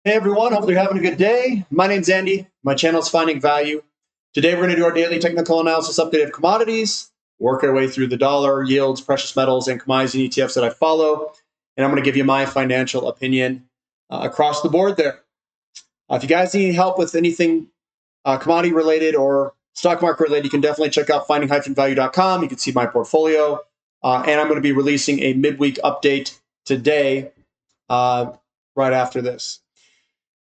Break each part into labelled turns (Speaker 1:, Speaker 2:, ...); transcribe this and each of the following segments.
Speaker 1: Hey everyone, hope you're having a good day. My name's Andy. My channel is Finding Value. Today we're going to do our daily technical analysis update of commodities, work our way through the dollar, yields, precious metals, and commodities and ETFs that I follow. And I'm going to give you my financial opinion across the board there. If you guys need help with anything commodity related or stock market related, you can definitely check out finding-value.com. You can see my portfolio. And I'm going to be releasing a midweek update today right after this.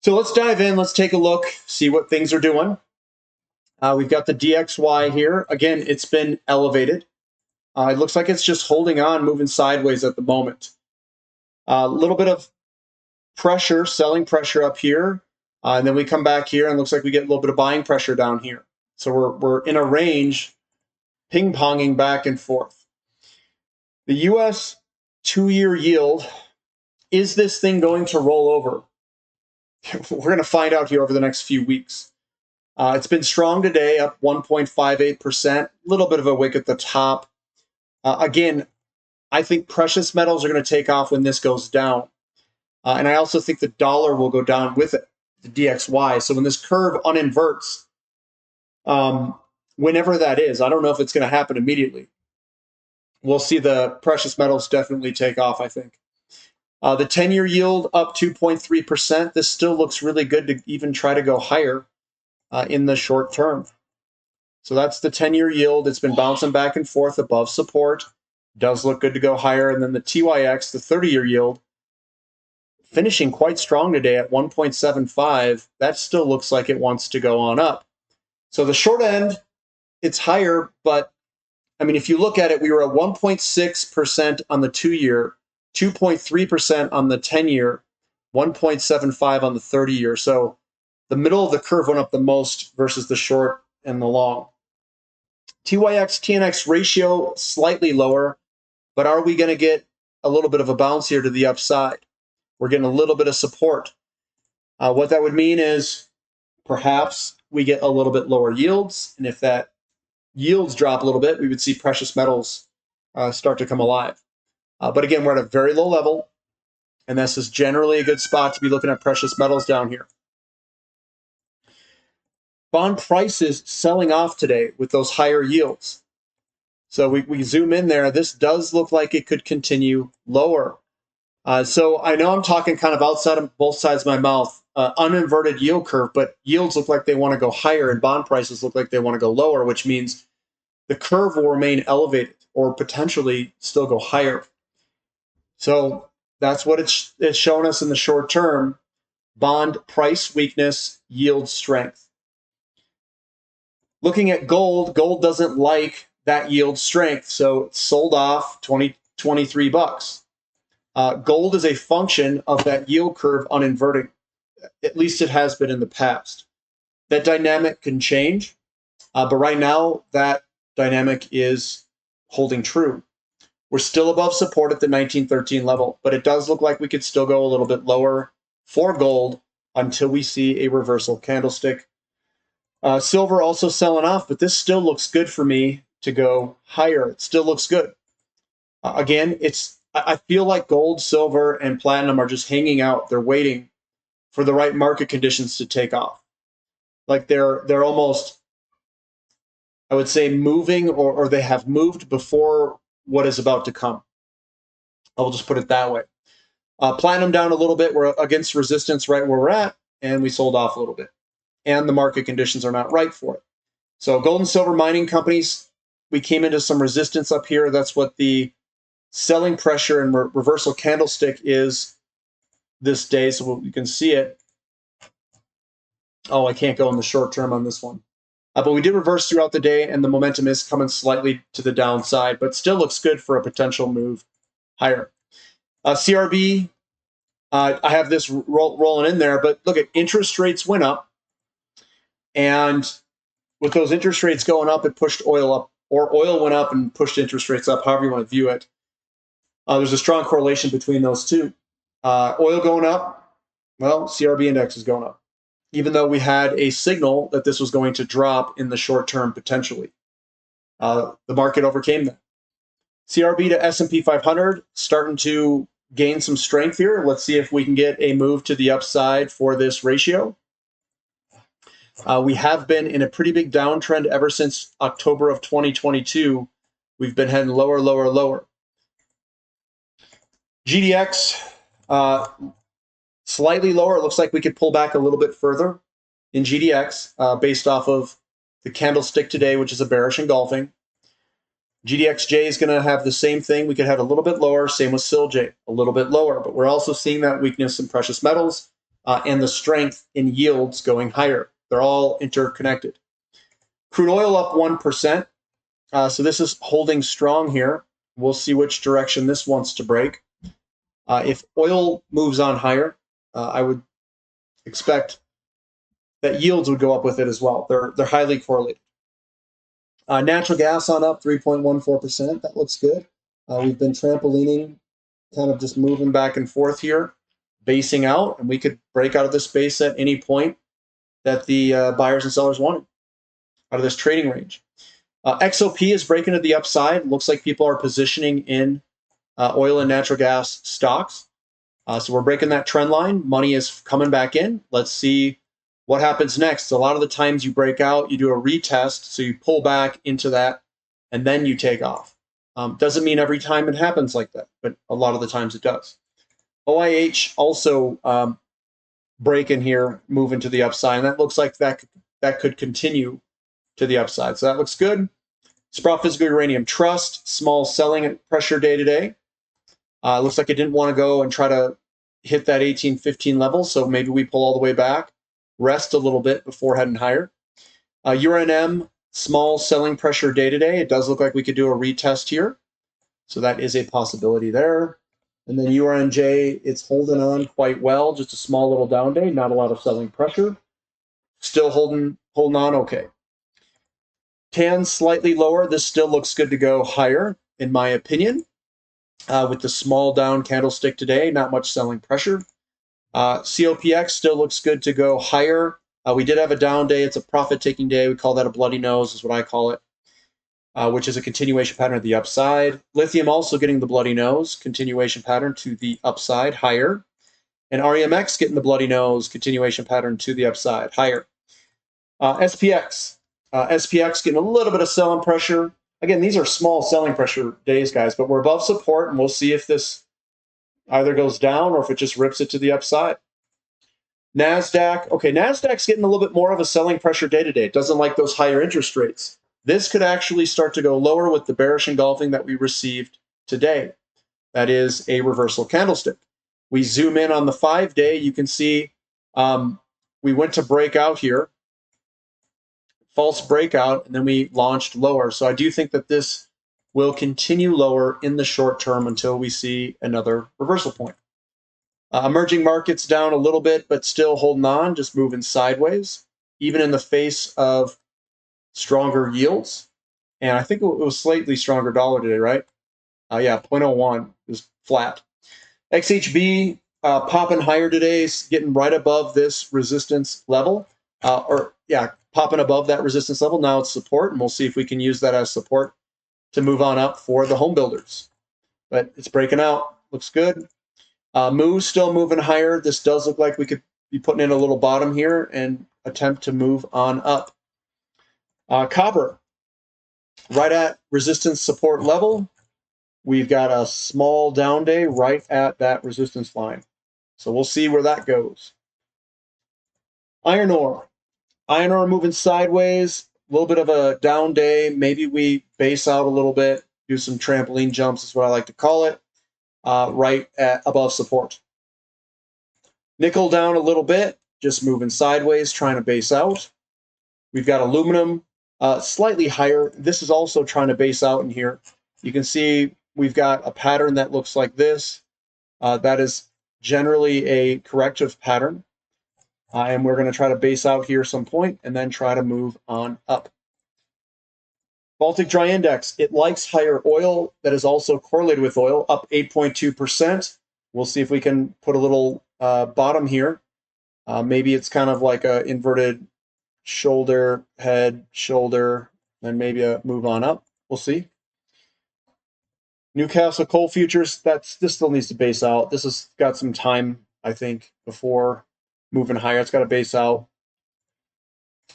Speaker 1: So let's dive in. Let's take a look, see what things are doing. We've got the DXY here. Again, it's been elevated. It looks like it's just holding on, moving sideways at the moment. A little bit of pressure, selling pressure up here. And then we come back here and it looks like we get a little bit of buying pressure down here. So we're in a range, ping-ponging back and forth. The US 2-year yield, is this thing going to roll over? We're going to find out here over the next few weeks. It's been strong today, up 1.58%, a little bit of a wick at the top. Again, I think precious metals are going to take off when this goes down. And I also think the dollar will go down with it, the DXY. So when this curve uninverts, whenever that is, I don't know if it's going to happen immediately. We'll see the precious metals definitely take off, I think. The 10-year yield up 2.3%. This still looks really good to even try to go higher in the short term. So that's the 10-year yield. It's been bouncing back and forth above support. Does look good to go higher. And then the TYX, the 30-year yield, finishing quite strong today at 1.75. That still looks like it wants to go on up. So the short end, it's higher, but I mean, if you look at it, we were at 1.6% on the 2-year, 2.3% on the 10-year, 1.75 on the 30-year. So the middle of the curve went up the most versus the short and the long. TYX, TNX ratio slightly lower, but are we going to get a little bit of a bounce here to the upside? We're getting a little bit of support. What that would mean is perhaps we get a little bit lower yields, and if that yields drop a little bit, we would see precious metals start to come alive. But again, we're at a very low level, and this is generally a good spot to be looking at precious metals down here. Bond prices selling off today with those higher yields. So we zoom in there. This does look like it could continue lower. So I know I'm talking kind of outside of both sides of my mouth, uninverted yield curve, but yields look like they want to go higher and bond prices look like they want to go lower, which means the curve will remain elevated or potentially still go higher. So that's what it's shown us in the short term. Bond price weakness, yield strength. Looking at gold, gold doesn't like that yield strength, so it's sold off 23 bucks. Gold is a function of that yield curve uninverting. At least it has been in the past. That dynamic can change, but right now that dynamic is holding true. We're still above support at the 1913 level, but it does look like we could still go a little bit lower for gold until we see a reversal candlestick. Silver also selling off, but this still looks good for me to go higher. It still looks good. Again, I feel like gold, silver, and platinum are just hanging out. They're waiting for the right market conditions to take off. Like they're almost, I would say, moving or they have moved before what is about to come. I'll just put it that way. Platinum down a little bit. We're against resistance right where we're at, and we sold off a little bit. And the market conditions are not right for it. So gold and silver mining companies, we came into some resistance up here. That's what the selling pressure and reversal candlestick is this day. So you can see it. Oh, I can't go in the short term on this one. But we did reverse throughout the day, and the momentum is coming slightly to the downside, but still looks good for a potential move higher. CRB, I have this rolling in there, but look at interest rates went up, and with those interest rates going up, it pushed oil up, or oil went up and pushed interest rates up, however you want to view it. There's a strong correlation between those two. Oil going up, well, CRB index is going up, even though we had a signal that this was going to drop in the short term potentially. The market overcame that. CRB to S&P 500 starting to gain some strength here. Let's see if we can get a move to the upside for this ratio. We have been in a pretty big downtrend ever since October of 2022. We've been heading lower, lower, lower. GDX, slightly lower. It looks like we could pull back a little bit further in GDX based off of the candlestick today, which is a bearish engulfing. GDXJ is going to have the same thing. We could have a little bit lower. Same with SILJ, a little bit lower. But we're also seeing that weakness in precious metals and the strength in yields going higher. They're all interconnected. Crude oil up 1%. So this is holding strong here. We'll see which direction this wants to break. If oil moves on higher, I would expect that yields would go up with it as well. They're highly correlated. Natural gas on up 3.14%. That looks good. We've been trampolining, kind of just moving back and forth here, basing out, and we could break out of this base at any point that the buyers and sellers wanted out of this trading range. XOP is breaking to the upside. Looks like people are positioning in oil and natural gas stocks. So we're breaking that trend line. Money is coming back in. Let's see what happens next. A lot of the times you break out, you do a retest, so you pull back into that, and then you take off. Doesn't mean every time it happens like that, but a lot of the times it does. OIH also breaking here, moving to the upside, and that looks like that could continue to the upside. So that looks good. Sprott Physical Uranium Trust, small selling pressure day today. Looks like it didn't want to go and try to hit that 1815 level, so maybe we pull all the way back, rest a little bit before heading higher. URNM, small selling pressure day today. It does look like we could do a retest here, so that is a possibility there. And then URNJ, it's holding on quite well, just a small little down day, not a lot of selling pressure. Still holding on okay. TAN slightly lower. This still looks good to go higher, in my opinion. With the small down candlestick today, not much selling pressure. COPX still looks good to go higher. We did have a down day. It's a profit-taking day. We call that a bloody nose, is what I call it, which is a continuation pattern at the upside. Lithium also getting the bloody nose, continuation pattern to the upside, higher. And REMX getting the bloody nose, continuation pattern to the upside, higher. SPX. SPX getting a little bit of selling pressure. Again, these are small selling pressure days, guys, but we're above support, and we'll see if this either goes down or if it just rips it to the upside. NASDAQ. Okay, NASDAQ's getting a little bit more of a selling pressure day today. It doesn't like those higher interest rates. This could actually start to go lower with the bearish engulfing that we received today. That is a reversal candlestick. We zoom in on the 5-day. You can see we went to break out here. False breakout, and then we launched lower. So I do think that this will continue lower in the short term until we see another reversal point. Emerging markets down a little bit, but still holding on, just moving sideways, even in the face of stronger yields. And I think it was slightly stronger dollar today, right? Yeah, 0.01 is flat. XHB popping higher today, getting right above this resistance level. Popping above that resistance level. Now it's support, and we'll see if we can use that as support to move on up for the home builders. But it's breaking out. Looks good. Moo's still moving higher. This does look like we could be putting in a little bottom here and attempt to move on up. Copper, right at resistance support level. We've got a small down day right at that resistance line. So we'll see where that goes. Iron ore. Iron ore moving sideways, a little bit of a down day. Maybe we base out a little bit, do some trampoline jumps is what I like to call it, right at above support. Nickel down a little bit, just moving sideways, trying to base out. We've got aluminum slightly higher. This is also trying to base out in here. You can see we've got a pattern that looks like this. That is generally a corrective pattern. And we're going to try to base out here some point and then try to move on up. Baltic Dry Index, it likes higher oil. That is also correlated with oil, up 8.2%. We'll see if we can put a little bottom here. Maybe it's kind of like a inverted shoulder, head, shoulder, and maybe a move on up. We'll see. Newcastle coal futures, this still needs to base out. This has got some time, I think, before moving higher. It's got to base out.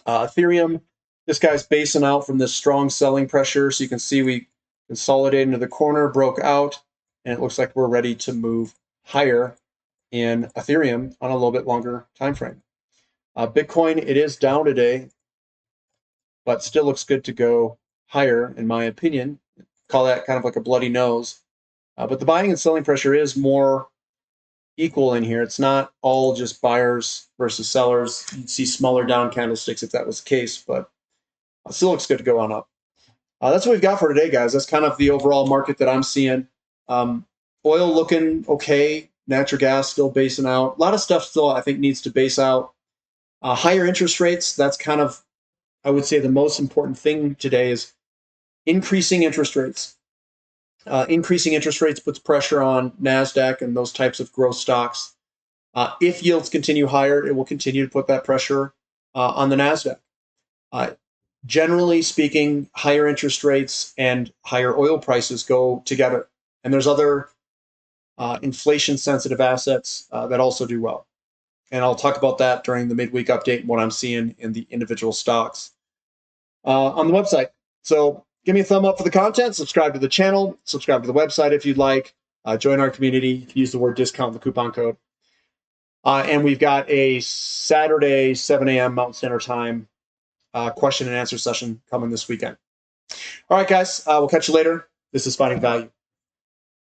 Speaker 1: Ethereum, this guy's basing out from this strong selling pressure. So you can see we consolidated into the corner, broke out, and it looks like we're ready to move higher in Ethereum on a little bit longer time frame. Bitcoin, it is down today, but still looks good to go higher, in my opinion. Call that kind of like a bloody nose. But the buying and selling pressure is more equal in here. It's not all just buyers versus sellers. You'd see smaller down candlesticks if that was the case, but it still looks good to go on up. That's what we've got for today, guys. That's kind of the overall market that I'm seeing. Oil looking okay. Natural gas still basing out. A lot of stuff still, I think, needs to base out. Higher interest rates, that's kind of, I would say, the most important thing today is increasing interest rates. Increasing interest rates puts pressure on NASDAQ and those types of growth stocks. If yields continue higher, it will continue to put that pressure on the NASDAQ. Generally speaking, higher interest rates and higher oil prices go together. And there's other inflation-sensitive assets that also do well. And I'll talk about that during the midweek update and what I'm seeing in the individual stocks on the website. So give me a thumb up for the content, subscribe to the channel, subscribe to the website if you'd like, join our community, use the word discount in the coupon code. And we've got a Saturday, 7 a.m. Mountain Standard Time question and answer session coming this weekend. All right, guys, we'll catch you later. This is Finding Value.